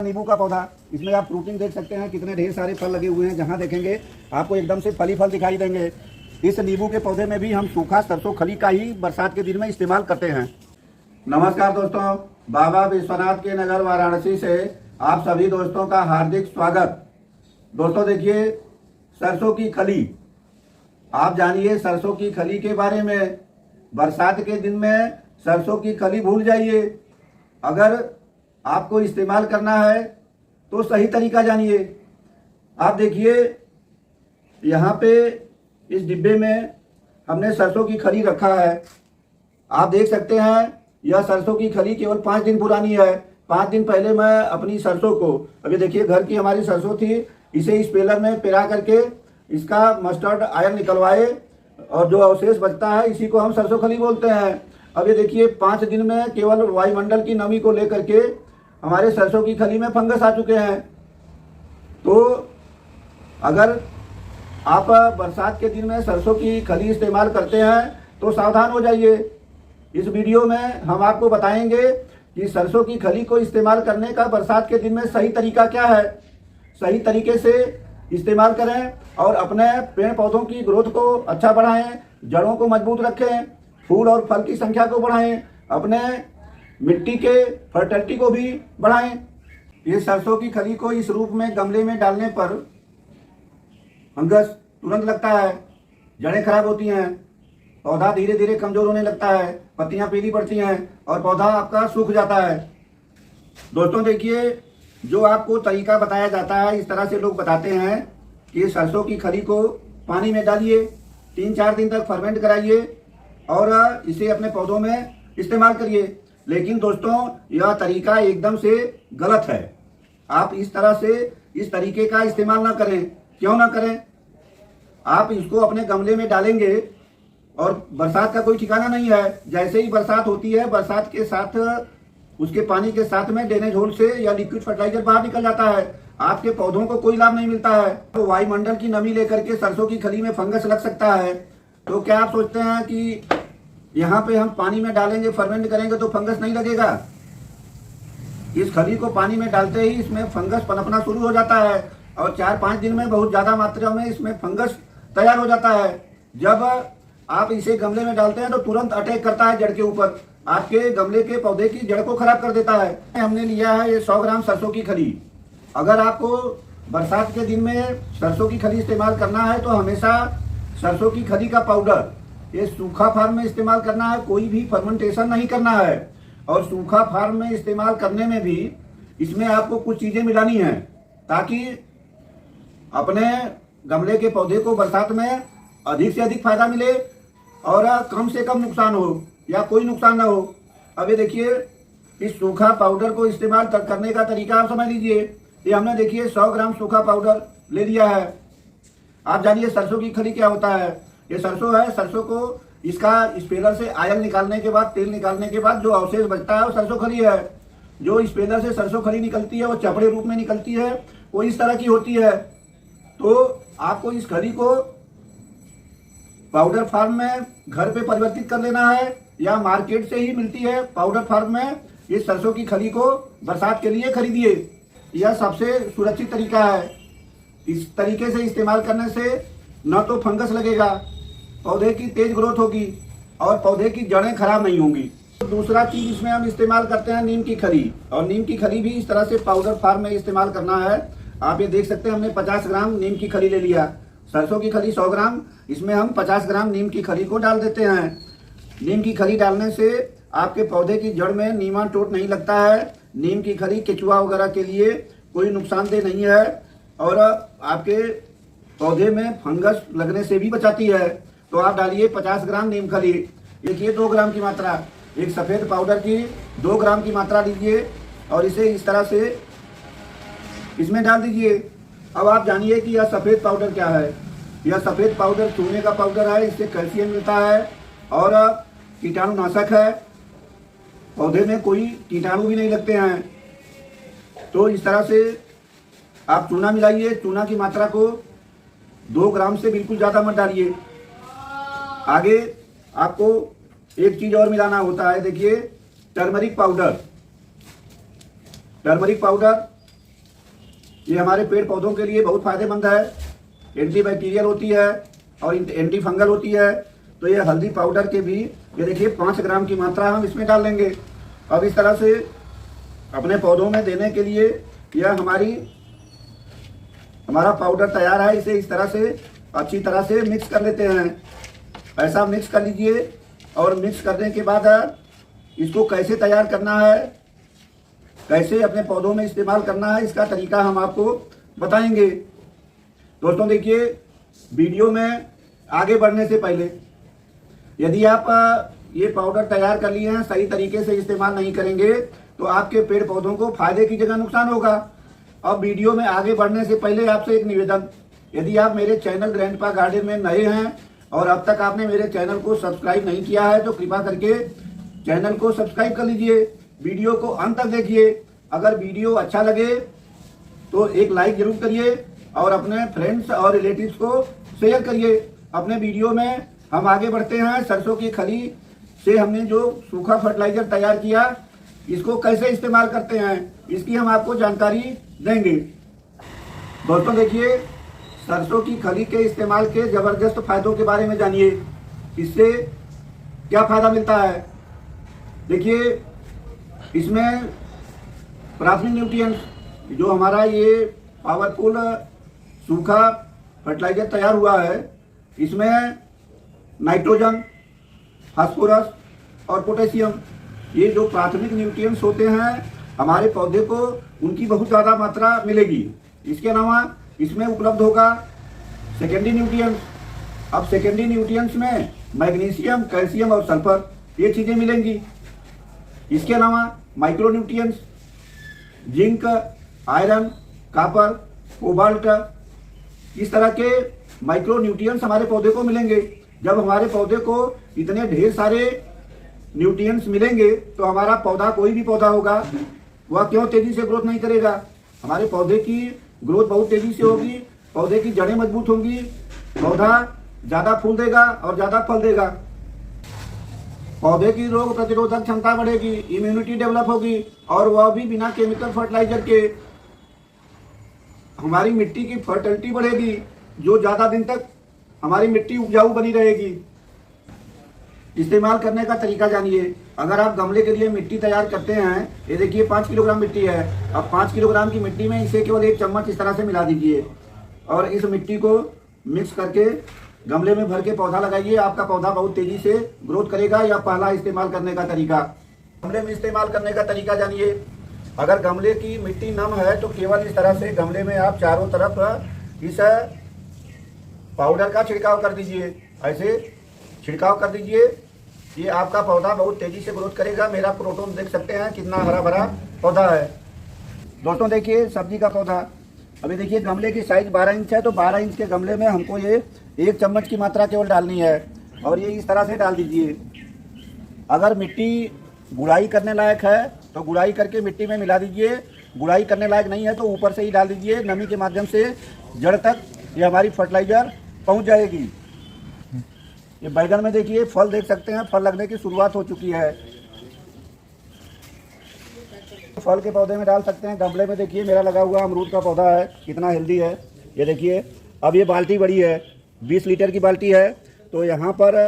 नींबू का पौधा, इसमें आप फ्रूटिंग देख सकते हैं, कितने ढेर सारे फल लगे हुए हैं। जहां देखेंगे आपको एकदम से फल ही फल दिखाई देंगे। इस नींबू के पौधे में भी हम सूखा सरसों खली का ही बरसात के दिन में इस्तेमाल करते हैं। नमस्कार दोस्तों, बाबा विश्वनाथ के नगर वाराणसी से आप सभी दोस्तों का हार्दिक स्वागत। दोस्तों देखिए, सरसों की खली, आप जानिए सरसों की खली के बारे में। बरसात के दिन में सरसों की खली भूल जाइए। अगर आपको इस्तेमाल करना है तो सही तरीका जानिए। आप देखिए, यहाँ पे इस डिब्बे में हमने सरसों की खली रखा है। आप देख सकते हैं, यह सरसों की खली केवल 5 दिन पुरानी है। 5 दिन पहले मैं अपनी सरसों को, अभी देखिए घर की हमारी सरसों थी, इसे इस पेलर में पेरा करके इसका मस्टर्ड आयल निकलवाए और जो अवशेष बचता है इसी को हम सरसों खली बोलते हैं। अब ये देखिए, 5 दिन में केवल वायुमंडल की नमी को लेकर के हमारे सरसों की खली में फंगस आ चुके हैं। तो अगर आप बरसात के दिन में सरसों की खली इस्तेमाल करते हैं तो सावधान हो जाइए। इस वीडियो में हम आपको बताएंगे कि सरसों की खली को इस्तेमाल करने का बरसात के दिन में सही तरीका क्या है। सही तरीके से इस्तेमाल करें और अपने पेड़ पौधों की ग्रोथ को अच्छा बढ़ाएं, जड़ों को मजबूत रखें, फूल और फल की संख्या को बढ़ाएं, अपने मिट्टी के फर्टिलिटी को भी बढ़ाएं। ये सरसों की खली को इस रूप में गमले में डालने पर फंगस तुरंत लगता है, जड़ें खराब होती हैं, पौधा धीरे धीरे कमजोर होने लगता है, पत्तियां पीली पड़ती हैं और पौधा आपका सूख जाता है। दोस्तों देखिए, जो आपको तरीका बताया जाता है, इस तरह से लोग बताते हैं कि सरसों की खली को पानी में डालिए, 3-4 दिन तक फर्मेंट कराइए और इसे अपने पौधों में इस्तेमाल करिए। लेकिन दोस्तों, यह तरीका एकदम से गलत है। आप इस तरह से इस तरीके का इस्तेमाल ना करें। क्यों ना करें? आप इसको अपने गमले में डालेंगे और बरसात का कोई ठिकाना नहीं है। जैसे ही बरसात होती है, बरसात के साथ उसके पानी के साथ में ड्रेनेज होल से या लिक्विड फर्टिलाइजर बाहर निकल जाता है। आपके पौधों को कोई लाभ नहीं मिलता है। तो वायुमंडल की नमी लेकर के सरसों की खली में फंगस लग सकता है। तो क्या आप सोचते हैं कि यहाँ पे हम पानी में डालेंगे, फर्मेंट करेंगे तो फंगस नहीं लगेगा? इस खली को पानी में डालते ही इसमें फंगस पनपना शुरू हो जाता है और 4-5 दिन में बहुत ज्यादा मात्रा में इसमें फंगस तैयार हो जाता है। जब आप इसे गमले में डालते हैं तो तुरंत अटैक करता है जड़ के ऊपर, आपके गमले के पौधे की जड़ को खराब कर देता है। हमने लिया है ये 100 ग्राम सरसों की खली। अगर आपको बरसात के दिन में सरसों की खली इस्तेमाल करना है तो हमेशा सरसों की खली का पाउडर ये सूखा फार्म में इस्तेमाल करना है, कोई भी फर्मेंटेशन नहीं करना है। और सूखा फार्म में इस्तेमाल करने में भी इसमें आपको कुछ चीजें मिलानी है ताकि अपने गमले के पौधे को बरसात में अधिक से अधिक फायदा मिले और कम से कम नुकसान हो या कोई नुकसान ना हो। अब ये देखिए, इस सूखा पाउडर को इस्तेमाल करने का तरीका आप समझ लीजिए। ये हमने देखिए 100 ग्राम सूखा पाउडर ले लिया है। आप जानिए सरसों की खली क्या होता है। ये सरसों है, सरसों को इसका स्पेलर से आयल निकालने के बाद, तेल निकालने के बाद जो अवशेष बचता है वो सरसों खली है। जो स्पेलर से सरसों खली निकलती है वो चपड़े रूप में निकलती है, वो इस तरह की होती है। तो आपको इस खली को पाउडर फार्म में घर पे परिवर्तित कर लेना है या मार्केट से ही मिलती है पाउडर फार्म में। इस सरसों की खली को बरसात के लिए खरीदिए, यह सबसे सुरक्षित तरीका है। इस तरीके से इस्तेमाल करने से न तो फंगस लगेगा, पौधे की तेज ग्रोथ होगी और पौधे की जड़ें खराब नहीं होंगी। दूसरा चीज इसमें हम इस्तेमाल करते हैं नीम की खली, और नीम की खली भी इस तरह से पाउडर फार्म में इस्तेमाल करना है। आप ये देख सकते हैं, हमने 50 ग्राम नीम की खली ले लिया। सरसों की खली 100 ग्राम, इसमें हम 50 ग्राम नीम की खली को डाल देते हैं। नीम की खली डालने से आपके पौधे की जड़ में नीमाटोड नहीं लगता है। नीम की खली केचुआ वगैरह के लिए कोई नुकसानदेह नहीं है और आपके पौधे में फंगस लगने से भी बचाती है। तो आप डालिए 50 ग्राम नीम खली। देखिए 2 ग्राम की मात्रा, एक सफ़ेद पाउडर की 2 ग्राम की मात्रा लीजिए और इसे इस तरह से इसमें डाल दीजिए। अब आप जानिए कि यह सफ़ेद पाउडर क्या है। यह सफ़ेद पाउडर चूने का पाउडर है, इससे कैल्शियम मिलता है और कीटाणुनाशक है। पौधे में कोई कीटाणु भी नहीं लगते हैं। तो इस तरह से आप चूना मिलाइए। चूना की मात्रा को 2 ग्राम से बिल्कुल ज़्यादा मत डालिए। आगे आपको एक चीज़ और मिलाना होता है। देखिए, टर्मरिक पाउडर ये हमारे पेड़ पौधों के लिए बहुत फायदेमंद है, एंटीबैक्टीरियल होती है और एंटी फंगल होती है। तो ये हल्दी पाउडर के भी ये देखिए 5 ग्राम की मात्रा हम इसमें डाल लेंगे। अब इस तरह से अपने पौधों में देने के लिए यह हमारा पाउडर तैयार है। इसे इस तरह से अच्छी तरह से मिक्स कर लेते हैं। ऐसा मिक्स कर लीजिए और मिक्स करने के बाद इसको कैसे तैयार करना है, कैसे अपने पौधों में इस्तेमाल करना है, इसका तरीका हम आपको बताएंगे। दोस्तों देखिए, वीडियो में आगे बढ़ने से पहले यदि आप ये पाउडर तैयार कर लिए हैं, सही तरीके से इस्तेमाल नहीं करेंगे तो आपके पेड़ पौधों को फायदे की जगह नुकसान होगा। अब वीडियो में आगे बढ़ने से पहले आपसे एक निवेदन, यदि आप मेरे चैनल ग्रैंडपा गार्डन में नए हैं और अब तक आपने मेरे चैनल को सब्सक्राइब नहीं किया है तो कृपा करके चैनल को सब्सक्राइब कर लीजिए। वीडियो को अंत तक देखिए। अगर वीडियो अच्छा लगे तो एक लाइक जरूर करिए और अपने फ्रेंड्स और रिलेटिव्स को शेयर करिए। अपने वीडियो में हम आगे बढ़ते हैं। सरसों की खली से हमने जो सूखा फर्टिलाइजर तैयार किया, इसको कैसे इस्तेमाल करते हैं, इसकी हम आपको जानकारी देंगे। दोस्तों देखिए, सरसों की खली के इस्तेमाल के जबरदस्त फायदों के बारे में जानिए। इससे क्या फायदा मिलता है? देखिए, इसमें प्राथमिक न्यूट्रिएंट्स जो हमारा ये पावरफुल सूखा फर्टिलाइजर तैयार हुआ है, इसमें नाइट्रोजन, फास्फोरस और पोटेशियम, ये जो प्राथमिक न्यूट्रिएंट्स होते हैं हमारे पौधे को, उनकी बहुत ज़्यादा मात्रा मिलेगी। इसके अलावा इसमें उपलब्ध होगा सेकेंडरी न्यूट्रिएंट्स। अब सेकेंडरी न्यूट्रिएंट्स में मैग्नीशियम, कैल्शियम और सल्फर, ये चीज़ें मिलेंगी। इसके अलावा micro nutrients, zinc, iron, copper, cobalt, इस तरह के माइक्रो न्यूट्रिएंट्स हमारे पौधे को मिलेंगे। जब हमारे पौधे को इतने ढेर सारे न्यूट्रिएंट्स मिलेंगे तो हमारा पौधा, कोई भी पौधा होगा, वह क्यों तेजी से ग्रोथ नहीं करेगा? हमारे पौधे की ग्रोथ बहुत तेजी से होगी, पौधे की जड़ें मजबूत होंगी, पौधा ज्यादा फूल देगा और ज्यादा फल देगा, पौधे की रोग प्रतिरोधक क्षमता बढ़ेगी, इम्यूनिटी डेवलप होगी और वह भी बिना केमिकल फर्टिलाइजर के। हमारी मिट्टी की फर्टिलिटी बढ़ेगी, जो ज्यादा दिन तक हमारी मिट्टी उपजाऊ बनी रहेगी। इस्तेमाल करने का तरीका जानिए। अगर आप गमले के लिए मिट्टी तैयार करते हैं, ये देखिए 5 किलोग्राम मिट्टी है। अब 5 किलोग्राम की मिट्टी में इसे केवल 1 चम्मच इस तरह से मिला दीजिए और इस मिट्टी को मिक्स करके गमले में भर के पौधा लगाइए। आपका पौधा बहुत तेजी से ग्रोथ करेगा। या पहला इस्तेमाल करने का तरीका, गमले में इस्तेमाल करने का तरीका जानिए। अगर गमले की मिट्टी नम है तो केवल इस तरह से गमले में आप चारों तरफ इस पाउडर का छिड़काव कर दीजिए। ऐसे छिड़काव कर दीजिए, ये आपका पौधा बहुत तेजी से ग्रोथ करेगा। मेरा प्रोटोन देख सकते हैं कितना हरा भरा पौधा है। दोस्तों देखिए, सब्जी का पौधा, अभी देखिए गमले की साइज 12 इंच है, तो 12 इंच के गमले में हमको ये 1 चम्मच की मात्रा केवल डालनी है और ये इस तरह से डाल दीजिए। अगर मिट्टी गुड़ाई करने लायक है तो गुड़ाई करके मिट्टी में मिला दीजिए। गुड़ाई करने लायक नहीं है तो ऊपर से ही डाल दीजिए। नमी के माध्यम से जड़ तक ये हमारी फर्टिलाइजर पहुंच जाएगी। ये बैगन में देखिए फल देख सकते हैं, फल लगने की शुरुआत हो चुकी है। फल के पौधे में डाल सकते हैं। गमले में देखिए मेरा लगा हुआ अमरूद का पौधा है, कितना हेल्दी है। ये देखिए, अब ये बाल्टी बड़ी है, 20 लीटर की बाल्टी है, तो यहाँ पर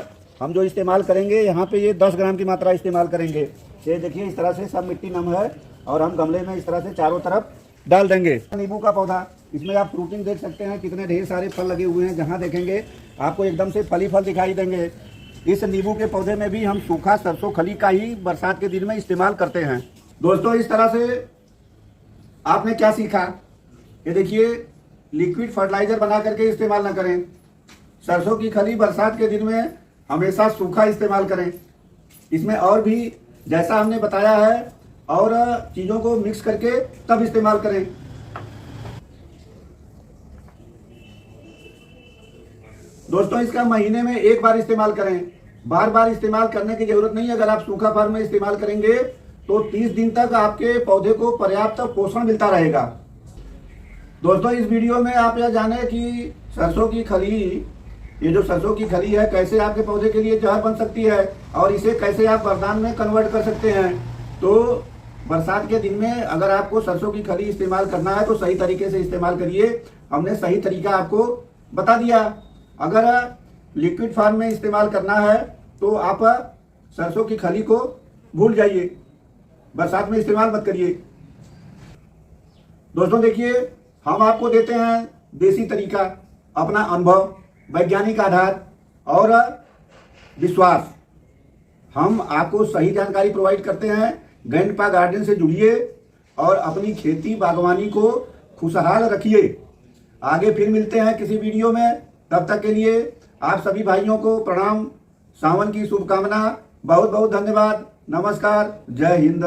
हम जो इस्तेमाल करेंगे, यहाँ पे ये 10 ग्राम की मात्रा इस्तेमाल करेंगे। ये देखिए इस तरह से सब मिट्टी नम है और हम गमले में इस तरह से चारों तरफ डाल देंगे। नींबू का पौधा, इसमें आप फ्रूटिंग देख सकते हैं, कितने ढेर सारे फल लगे हुए हैं। जहाँ देखेंगे आपको एकदम से फल ही फल दिखाई देंगे। इस नींबू के पौधे में भी हम सूखा सरसों खली का ही बरसात के दिन में इस्तेमाल करते हैं। दोस्तों इस तरह से आपने क्या सीखा? ये देखिए, लिक्विड फर्टिलाइजर बना करके इस्तेमाल न करें। सरसों की खली बरसात के दिन में हमेशा सूखा इस्तेमाल करें। इसमें और भी जैसा हमने बताया है और चीज़ों को मिक्स करके तब इस्तेमाल करें। दोस्तों इसका महीने में 1 बार इस्तेमाल करें, बार बार इस्तेमाल करने की जरूरत नहीं है। अगर आप सूखा फॉर्म में इस्तेमाल करेंगे तो 30 दिन तक आपके पौधे को पर्याप्त पोषण मिलता रहेगा। दोस्तों इस वीडियो में आप यह जाने कि सरसों की खली, ये जो सरसों की खली है, कैसे आपके पौधे के लिए जहर बन सकती है और इसे कैसे आप वरदान में कन्वर्ट कर सकते हैं। तो बरसात के दिन में अगर आपको सरसों की खली इस्तेमाल करना है तो सही तरीके से इस्तेमाल करिए। हमने सही तरीका आपको बता दिया। अगर लिक्विड फॉर्म में इस्तेमाल करना है तो आप सरसों की खली को भूल जाइए, बरसात में इस्तेमाल मत करिए। दोस्तों देखिए, हम आपको देते हैं देसी तरीका, अपना अनुभव, वैज्ञानिक आधार और विश्वास। हम आपको सही जानकारी प्रोवाइड करते हैं। ग्रैंडपा गार्डन से जुड़िए और अपनी खेती बागवानी को खुशहाल रखिए। आगे फिर मिलते हैं किसी वीडियो में। तब तक के लिए आप सभी भाइयों को प्रणाम, सावन की शुभकामना, बहुत बहुत धन्यवाद, नमस्कार, जय हिंद।